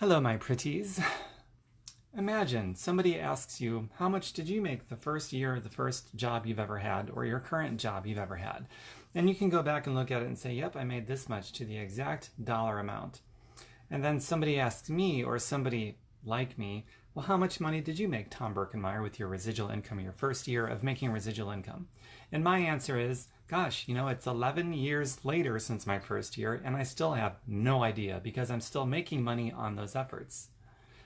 Hello, my pretties. Imagine somebody asks you, how much did you make the first year, the first job you've ever had, or your current job you've ever had? And you can go back and look at it and say, yep, I made this much to the exact dollar amount. And then somebody asks me, or somebody like me, well, how much money did you make, Tom Birkenmeyer, with your residual income, your first year of making residual income? And my answer is, gosh, it's 11 years later since my first year, and I still have no idea because I'm still making money on those efforts.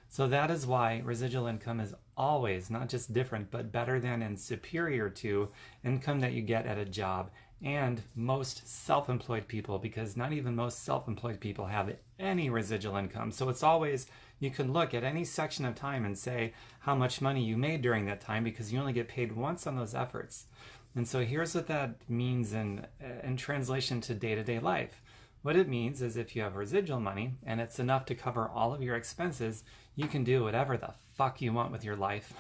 So that is why residual income is always not just different, but better than and superior to income that you get at a job and most self-employed people, because not even most self-employed people have any residual income. So it's always, you can look at any section of time and say how much money you made during that time because you only get paid once on those efforts. And so here's what that means in translation to day-to-day life. What it means is if you have residual money and it's enough to cover all of your expenses, you can do whatever the fuck you want with your life,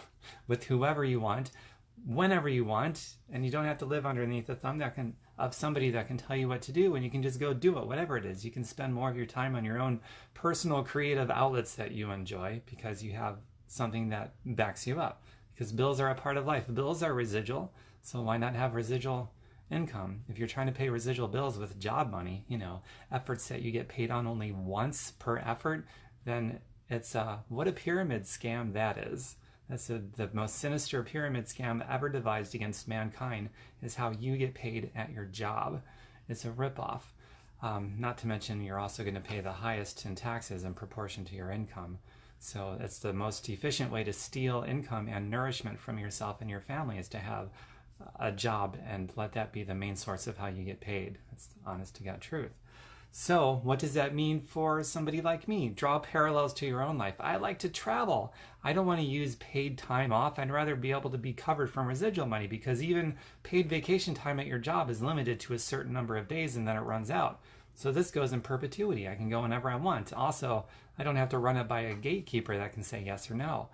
with whoever you want, whenever you want, and you don't have to live underneath the thumb of somebody that can tell you what to do, and you can just go do it, whatever it is. You can spend more of your time on your own personal creative outlets that you enjoy because you have something that backs you up. Because bills are a part of life. Bills are residual, so why not have residual income? If you're trying to pay residual bills with job money, efforts that you get paid on only once per effort, then it's what a pyramid scam that is. That's the most sinister pyramid scam ever devised against mankind, is how you get paid at your job. It's a ripoff. Not to mention you're also going to pay the highest in taxes in proportion to your income. So it's the most efficient way to steal income and nourishment from yourself and your family, is to have a job and let that be the main source of how you get paid. That's the honest to God truth. So what does that mean for somebody like me? Draw parallels to your own life. I like to travel. I don't want to use paid time off. I'd rather be able to be covered from residual money, because even paid vacation time at your job is limited to a certain number of days and then it runs out. So this goes in perpetuity. I can go whenever I want. Also, I don't have to run it by a gatekeeper that can say yes or no.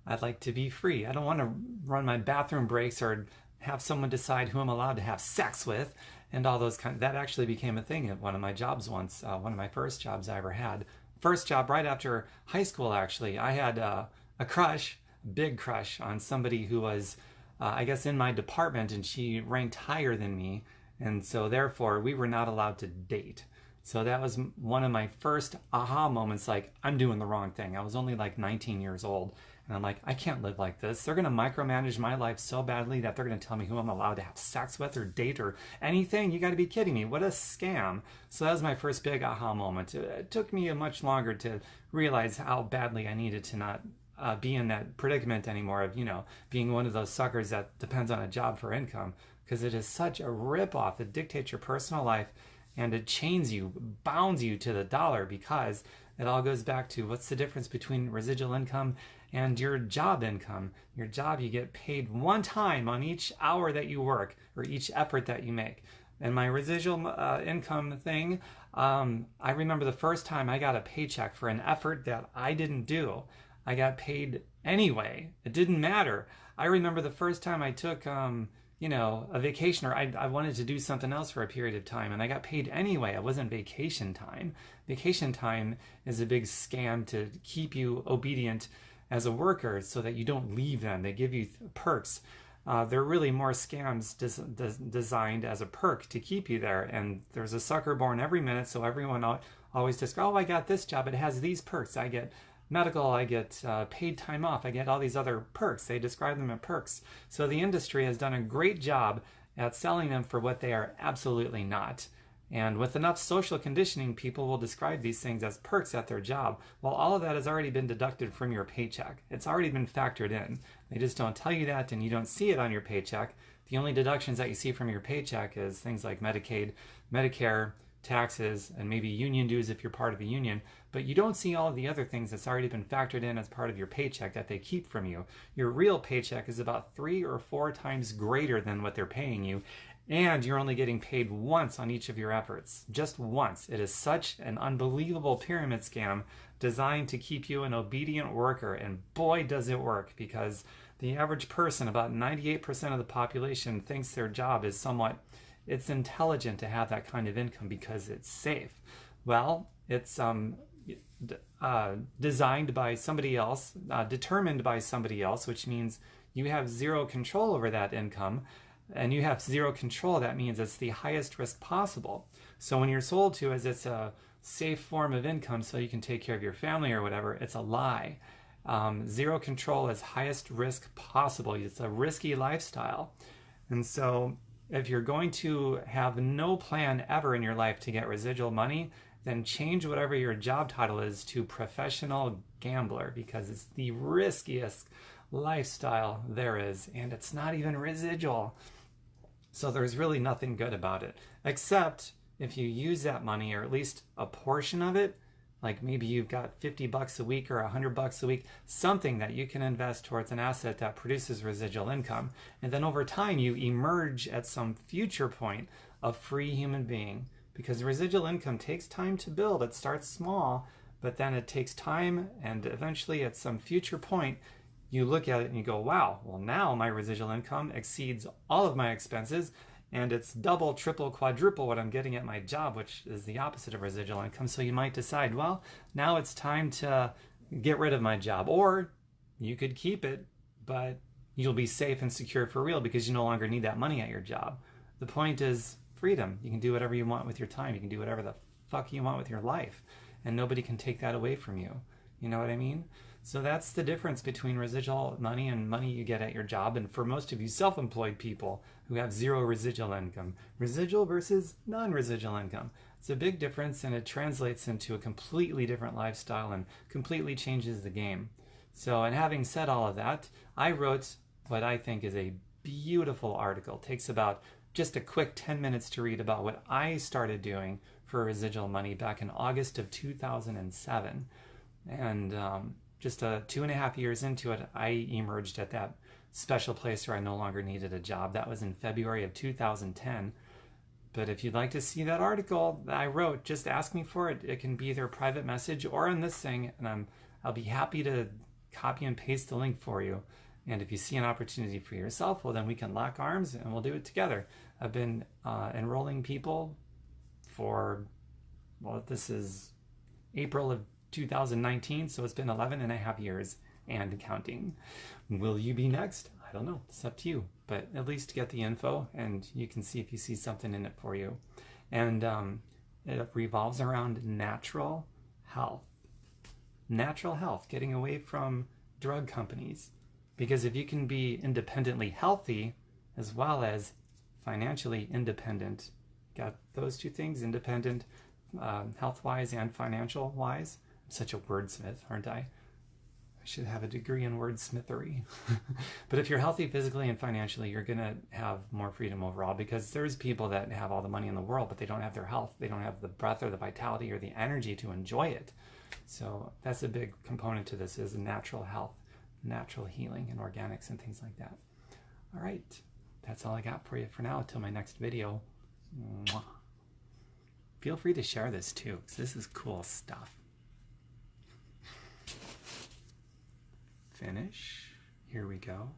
I'd like to be free. I don't want to run my bathroom breaks or have someone decide who I'm allowed to have sex with and all those that actually became a thing at one of my jobs once, one of my first jobs I ever had. First job right after high school, actually. I had a crush, a big crush on somebody who was, I guess, in my department, and she ranked higher than me, and so therefore we were not allowed to date. So that was one of my first aha moments, like, I'm doing the wrong thing. I was only like 19 years old. And I'm like, I can't live like this. They're going to micromanage my life so badly that they're going to tell me who I'm allowed to have sex with or date or anything. You got to be kidding me. What a scam. So that was my first big aha moment. It took me much longer to realize how badly I needed to not be in that predicament anymore of, being one of those suckers that depends on a job for income, because it is such a ripoff. It dictates your personal life and it chains you, bounds you to the dollar, because it all goes back to what's the difference between residual income and your job income. Your job, you get paid one time on each hour that you work or each effort that you make. And my residual income thing, I remember the first time I got a paycheck for an effort that I didn't do. I got paid anyway. It didn't matter. I remember the first time I took a vacation, or I wanted to do something else for a period of time, and I got paid anyway. It wasn't vacation time. Vacation time is a big scam to keep you obedient as a worker so that you don't leave them. They give you perks. They're really more scams designed as a perk to keep you there. And there's a sucker born every minute, so everyone always just, oh, I got this job. It has these perks. I get medical, I get paid time off, I get all these other perks. They describe them as perks. So the industry has done a great job at selling them for what they are absolutely not. And with enough social conditioning, people will describe these things as perks at their job. Well, all of that has already been deducted from your paycheck. It's already been factored in. They just don't tell you that, and you don't see it on your paycheck. The only deductions that you see from your paycheck is things like Medicaid, Medicare, taxes, and maybe union dues if you're part of a union, but you don't see all of the other things that's already been factored in as part of your paycheck that they keep from you. Your real paycheck is about 3 or 4 times greater than what they're paying you, and you're only getting paid once on each of your efforts. Just once. It is such an unbelievable pyramid scam designed to keep you an obedient worker, and boy does it work, because the average person, about 98% of the population, thinks their job is somewhat, it's intelligent to have that kind of income because it's safe. Well, it's designed by somebody else, determined by somebody else, which means you have zero control over that income. And you have zero control. That means it's the highest risk possible. So when you're sold to as it's a safe form of income so you can take care of your family or whatever, it's a lie. Zero control is highest risk possible. It's a risky lifestyle. And so if you're going to have no plan ever in your life to get residual money, then change whatever your job title is to professional gambler, because it's the riskiest lifestyle there is, and it's not even residual. So there's really nothing good about it, except if you use that money, or at least a portion of it, like maybe you've got $50 a week or $100 a week, something that you can invest towards an asset that produces residual income. And then over time, you emerge at some future point a free human being, because residual income takes time to build. It starts small, but then it takes time, and eventually at some future point, you look at it and you go, wow, well now my residual income exceeds all of my expenses, and it's double, triple, quadruple what I'm getting at my job, which is the opposite of residual income. So you might decide, well, now it's time to get rid of my job. Or you could keep it, but you'll be safe and secure for real because you no longer need that money at your job. The point is freedom. You can do whatever you want with your time. You can do whatever the fuck you want with your life, and nobody can take that away from you. You know what I mean? So that's the difference between residual money and money you get at your job. And for most of you self-employed people who have zero residual income, residual versus non-residual income, it's a big difference, and it translates into a completely different lifestyle and completely changes the game. So, and having said all of that, I wrote what I think is a beautiful article. It takes about just a quick 10 minutes to read about what I started doing for residual money back in August of 2007. And just 2.5 years into it, I emerged at that special place where I no longer needed a job. That was in February of 2010. But if you'd like to see that article that I wrote, just ask me for it. It can be either a private message or on this thing, and I'll be happy to copy and paste the link for you. And if you see an opportunity for yourself, well, then we can lock arms and we'll do it together. I've been enrolling people for, well, this is April of 2019, so it's been 11.5 years and counting. Will you be next? I don't know. It's up to you. But at least get the info, and you can see if you see something in it for you. And it revolves around natural health. Natural health, getting away from drug companies. Because if you can be independently healthy as well as financially independent, got those two things, independent health-wise and financial-wise. I'm such a wordsmith, aren't I? I should have a degree in wordsmithery. But if you're healthy physically and financially, you're going to have more freedom overall, because there's people that have all the money in the world, but they don't have their health. They don't have the breath or the vitality or the energy to enjoy it. So that's a big component to this, is natural health, natural healing and organics and things like that. All right. That's all I got for you for now. Until my next video. Mwah. Feel free to share this too, because this is cool stuff. Finish. Here we go.